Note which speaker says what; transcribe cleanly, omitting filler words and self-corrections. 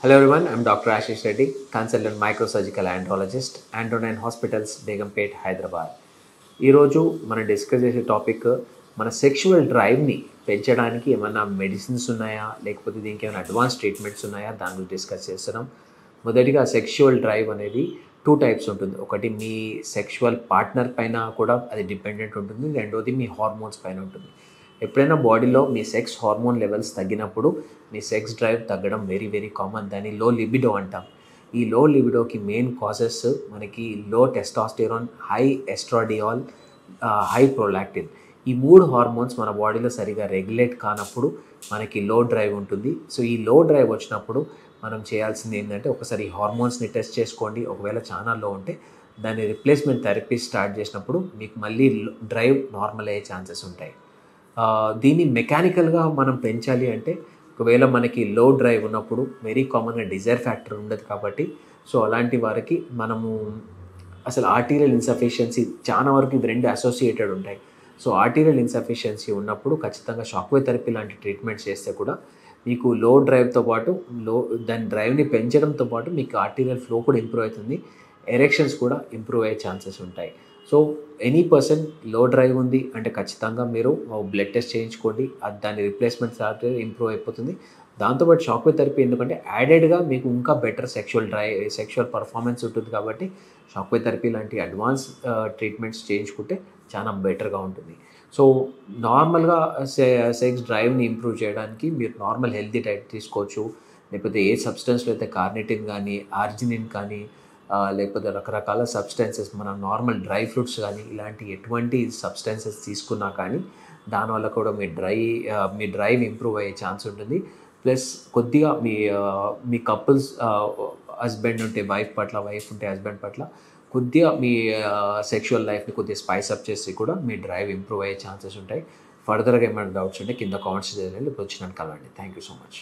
Speaker 1: Hello everyone, I'm Dr. Ashish Reddy, consultant microsurgical andrologist, Andronine Hospitals, Begumpet, Hyderabad. ఈరోజు మనం discuss చేసే topic మన sexual డ్రైవ్ని పెంచడానికి ఏమైనా మెడిసిన్స్ ఉన్నాయా లేకపోతే దీనికి ఏమైనా అడ్వాన్స్ ట్రీట్మెంట్స్ ఉన్నాయా దాని గురించి డిస్కస్ చేస్తున్నాం. మొదటిగా సెక్షువల్ డ్రైవ్ అనేది టూ టైప్స్ ఉంటుంది. ఒకటి మీ సెక్షువల్ పార్ట్నర్ పైన కూడా అది డిపెండెంట్ ఉంటుంది, రెండోది మీ హార్మోన్స్ పైన ఉంటుంది. ఎప్పుడైనా బాడీలో మీ సెక్స్ హార్మోన్ లెవెల్స్ తగ్గినప్పుడు మీ సెక్స్ డ్రైవ్ తగ్గడం వెరీ వెరీ కామన్. దాన్ని లో లిబిడో అంటాం. ఈ లో లిబిడోకి మెయిన్ కాజెస్ మనకి లో టెస్టాస్టెరాన్, హై ఎస్ట్రాడియాల్, హై ప్రొలాక్టిన్. ఈ మూడు హార్మోన్స్ మన బాడీలో సరిగా రెగ్యులేట్ కానప్పుడు మనకి లో డ్రైవ్ ఉంటుంది. సో ఈ లో డ్రైవ్ వచ్చినప్పుడు మనం చేయాల్సింది ఏంటంటే ఒకసారి ఈ హార్మోన్స్ని టెస్ట్ చేసుకోండి. ఒకవేళ చాలా లో ఉంటే దాని రిప్లేస్మెంట్ థెరపీ స్టార్ట్ చేసినప్పుడు మీకు మళ్ళీ డ్రైవ్ నార్మల్ అయ్యే ఛాన్సెస్ ఉంటాయి. దీన్ని మెకానికల్గా మనం పెంచాలి అంటే ఒకవేళ మనకి లో డ్రైవ్ ఉన్నప్పుడు వెరీ కామన్గా డిజైర్ ఫ్యాక్టర్ ఉండదు కాబట్టి సో అలాంటి వారికి మనము అసలు ఆర్టీరియల్ ఇన్సఫిషియన్సీ చాలా వరకు ఇవి రెండు అసోసియేటెడ్ ఉంటాయి. సో ఆర్టీరియల్ ఇన్సఫిషియన్సీ ఉన్నప్పుడు ఖచ్చితంగా షాక్వేవ్ థెరపీ లాంటి ట్రీట్మెంట్ చేస్తే కూడా మీకు లో డ్రైవ్తో పాటు దాని డ్రైవ్ని పెంచడంతో పాటు మీకు ఆర్టీరియల్ ఫ్లో కూడా ఇంప్రూవ్ అవుతుంది, ఎరెక్షన్స్ కూడా ఇంప్రూవ్ అయ్యే ఛాన్సెస్ ఉంటాయి. సో ఎనీ పర్సన్ లో డ్రైవ్ ఉంది అంటే ఖచ్చితంగా మీరు బ్లడ్ టెస్ట్ చేయించుకోండి. దాని రిప్లేస్మెంట్ సాఫ్ట్వేర్ ఇంప్రూవ్ అయిపోతుంది. దాంతోపాటు షాక్వేవ్ థెరపీ ఎందుకంటే యాడెడ్గా మీకు ఇంకా బెటర్ సెక్షువల్ పర్ఫార్మెన్స్ ఉంటుంది కాబట్టి షాక్వేవ్ థెరపీ లాంటి అడ్వాన్స్ ట్రీట్మెంట్స్ చేయించుకుంటే చాలా బెటర్గా ఉంటుంది. సో నార్మల్గా సెక్స్ డ్రైవ్ని ఇంప్రూవ్ చేయడానికి మీరు నార్మల్ హెల్తీ డైట్ తీసుకోవచ్చు. లేకపోతే ఏ సబ్స్టెన్స్లో అయితే కార్నిటిన్ కానీ ఆర్జినిన్ కానీ లేకపోతే రకరకాల సబ్స్టెన్సెస్ మన నార్మల్ డ్రై ఫ్రూట్స్ కానీ ఇలాంటి ఎటువంటి సబ్స్టెన్సెస్ తీసుకున్నా కానీ దానివల్ల కూడా మీ డ్రైవ్ ఇంప్రూవ్ అయ్యే ఛాన్స్ ఉంటుంది. ప్లస్ కొద్దిగా మీ కపుల్స్ హస్బెండ్ ఉంటే వైఫ్ పట్ల, వైఫ్ ఉంటే హస్బెండ్ పట్ల కొద్దిగా మీ సెక్షువల్ లైఫ్ని కొద్దిగా స్పైస్ అప్ చేసి కూడా మీ డ్రైవ్ ఇంప్రూవ్ అయ్యే ఛాన్సెస్ ఉంటాయి. ఫర్దర్గా ఏమైనా డౌట్స్ ఉంటే కింద కామెంట్స్ చేయాలి, ఇప్పుడు వచ్చినాను కలండి. Thank you so much.